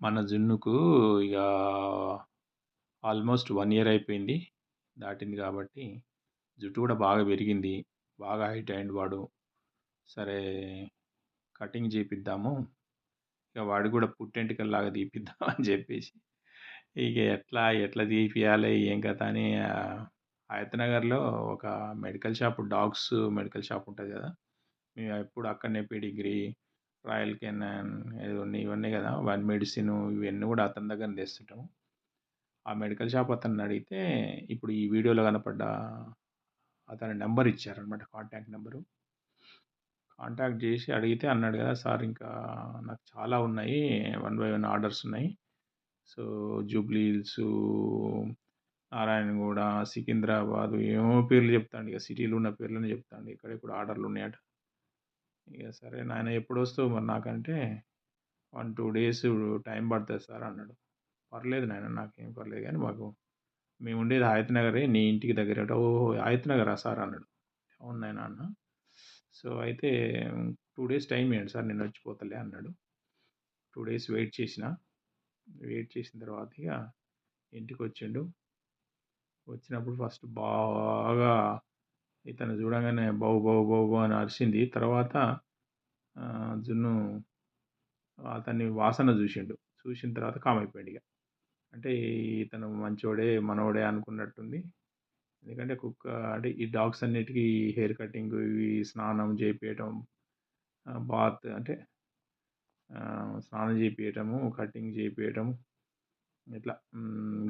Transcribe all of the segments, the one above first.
మన జున్నుకు ఇక almost 1 year అయిపోయింది. దాటింది కాబట్టి జుట్టు కూడా బాగా పెరిగింది. బాగా హైట్ అయ్యిండు వాడు. సరే కటింగ్ చేపిద్దాము. ఇక వాడు కూడా పుట్టెంటుకల్లాగా తీపిద్దాం అని చెప్పేసి ఇక ఎట్లా తీపియాలి ఏం కథ అని హయత్ నగర్లో ఒక medical shop dogs medical shop ఉంటుంది కదా, మేము ఎప్పుడు అక్కడనే పెడిగ్రీ, రాయల్ కెనాన్ ఇవన్నీ కదా, వన్ మెడిసిన్ ఇవన్నీ కూడా అతని దగ్గర తెస్తుంటాము. ఆ మెడికల్ షాప్ అతన్ని అడిగితే ఇప్పుడు ఈ వీడియోలో కనపడ్డ అతని నెంబర్ ఇచ్చారనమాట, కాంటాక్ట్ నెంబరు. కాంటాక్ట్ చేసి అడిగితే అన్నాడు కదా, సార్ ఇంకా నాకు చాలా ఉన్నాయి, 1 బై 1 ఆర్డర్స్ ఉన్నాయి. సో జూబ్లీ హిల్స్, నారాయణగూడ, సికింద్రాబాద్ ఏమో పేర్లు చెప్తాండు. ఇక సిటీలో ఉన్న పేర్లను చెప్తాండు. ఇక్కడ ఆర్డర్లు ఉన్నాయట. ఇక సరే నాయన ఎప్పుడు వస్తావు మరి నాకంటే 1-2 డేస్ టైం పడుతుంది సార్ అన్నాడు. పర్లేదు నాయన నాకేం పర్లేదు కానీ మేము ఉండేది హయత్ నగరే, నీ ఇంటికి దగ్గర. ఓహో హయత్ నగరా సార్ అన్నాడు. అవును నాయన అన్న. సో అయితే 2 డేస్ టైం ఇవ్వండి సార్, నేను వచ్చిపోతలే అన్నాడు. 2 డేస్ వెయిట్ చేసిన తర్వాత ఇక ఇంటికి వచ్చిండు. వచ్చినప్పుడు ఫస్ట్ బాగా ఇతను చూడగానే బౌ బౌ బౌ బౌ అని అరిచింది. తర్వాత జున్ను అతన్ని వాసన చూసిండు. చూసిన తర్వాత కామ్ అయిపోయాడు ఇక. అంటే ఇతను మంచోడే మనోడే అనుకున్నట్టుంది. ఎందుకంటే అంటే ఈ డాగ్స్ అన్నిటికీ హెయిర్ కటింగ్, ఇవి స్నానం చేయించడం, బాత్ అంటే స్నానం చేయించటము, కటింగ్ చేయించటం, ఇట్లా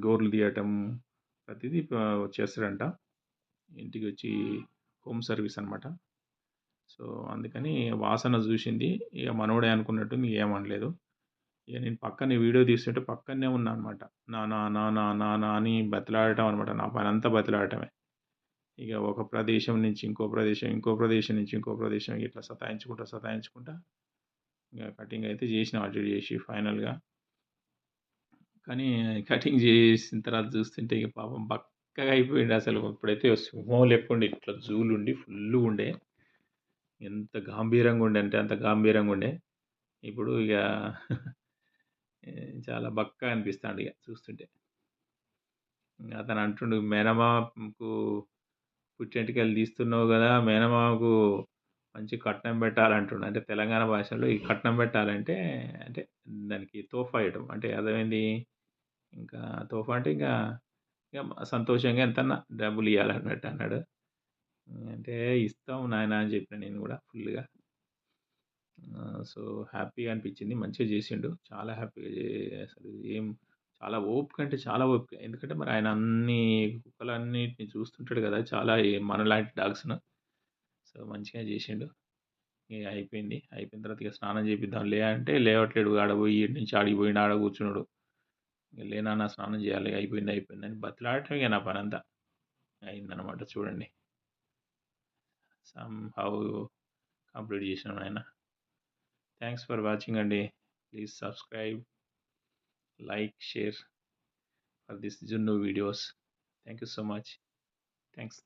గోర్లు తీయటం ప్రతిదీ చేస్తాడంట. ఇంటికి వచ్చి హోమ్ సర్వీస్ అనమాట. సో అందుకని వాసన చూసింది, ఇక మనోడే అనుకున్నట్టుంది, ఏమనలేదు. ఇక నేను పక్కనే వీడియో తీస్తుంటే పక్కనే ఉన్నా అనమాట. నానా నానా నానా అని బతిలాడటం అనమాట. నా పని అంతా బతిలాడటమే. ఇక ఒక ప్రదేశం నుంచి ఇంకో ప్రదేశం, ఇంకో ప్రదేశం నుంచి ఇంకో ప్రదేశం, ఇట్లా సతాయించుకుంటా ఇక కటింగ్ అయితే చేసిన అటు ఇటు చేసి ఫైనల్గా. కానీ కటింగ్ చేసిన తర్వాత చూస్తుంటే ఇక పాపం బక్కగా అయిపోయిండు అసలు. ఇప్పుడైతే సింహం లెక్క ఉండే, ఇట్లా జూలుండి ఫుల్గా ఉండే, ఎంత గాంభీర్యంగా ఉండే అంటే అంత గాంభీర్యంగా ఉండే. ఇప్పుడు ఇక చాలా బక్కగా అనిపిస్తాడు ఇక చూస్తుంటే. అతను అంటుండు, మేనమామకు పుట్టెంటుకలు తీస్తున్నావు కదా, మేనమామకు మంచి కట్నం పెట్టాలంటుండు. అంటే తెలంగాణ భాషలో ఈ కట్నం పెట్టాలంటే అంటే దానికి తోఫా ఇవ్వడం అంటే అర్థమైంది. ఇంకా తోఫా అంటే ఇంకా ఇక సంతోషంగా ఎంతన్నా డబ్బులు ఇవ్వాలన్నట్టు అన్నాడు. అంటే ఇస్తాం నాయన అని చెప్పిన నేను కూడా ఫుల్గా. సో హ్యాపీగా అనిపించింది, మంచిగా చేసిండు, చాలా హ్యాపీగా అసలు ఏం చాలా ఓపిక అంటే చాలా ఓపిక. ఎందుకంటే మరి ఆయన అన్ని కుక్కలన్నిటిని చూస్తుంటాడు కదా, చాలా మనలాంటి డాగ్స్ను. సో మంచిగా చేసిండు. ఇక అయిపోయిన తర్వాత ఇక స్నానం చేపిద్దాంలే అంటే లేవట్లేడు. ఆడ పోయి ఈడ నుంచి ఆడికి పోయిండు, ఆడ కూర్చున్నాడు. ఇక లే నాన్న స్నానం చేయాలి, అయిపోయిందని బతిలాడటం ఇక నా పనంతా అయిందనమాట. చూడండి సమ్ హౌ కంప్లీట్ చేసినాం ఆయన. థ్యాంక్స్ ఫర్ వాచింగ్ అండి. Please subscribe, like, share for this Junnu videos. Thank you so much. Thanks.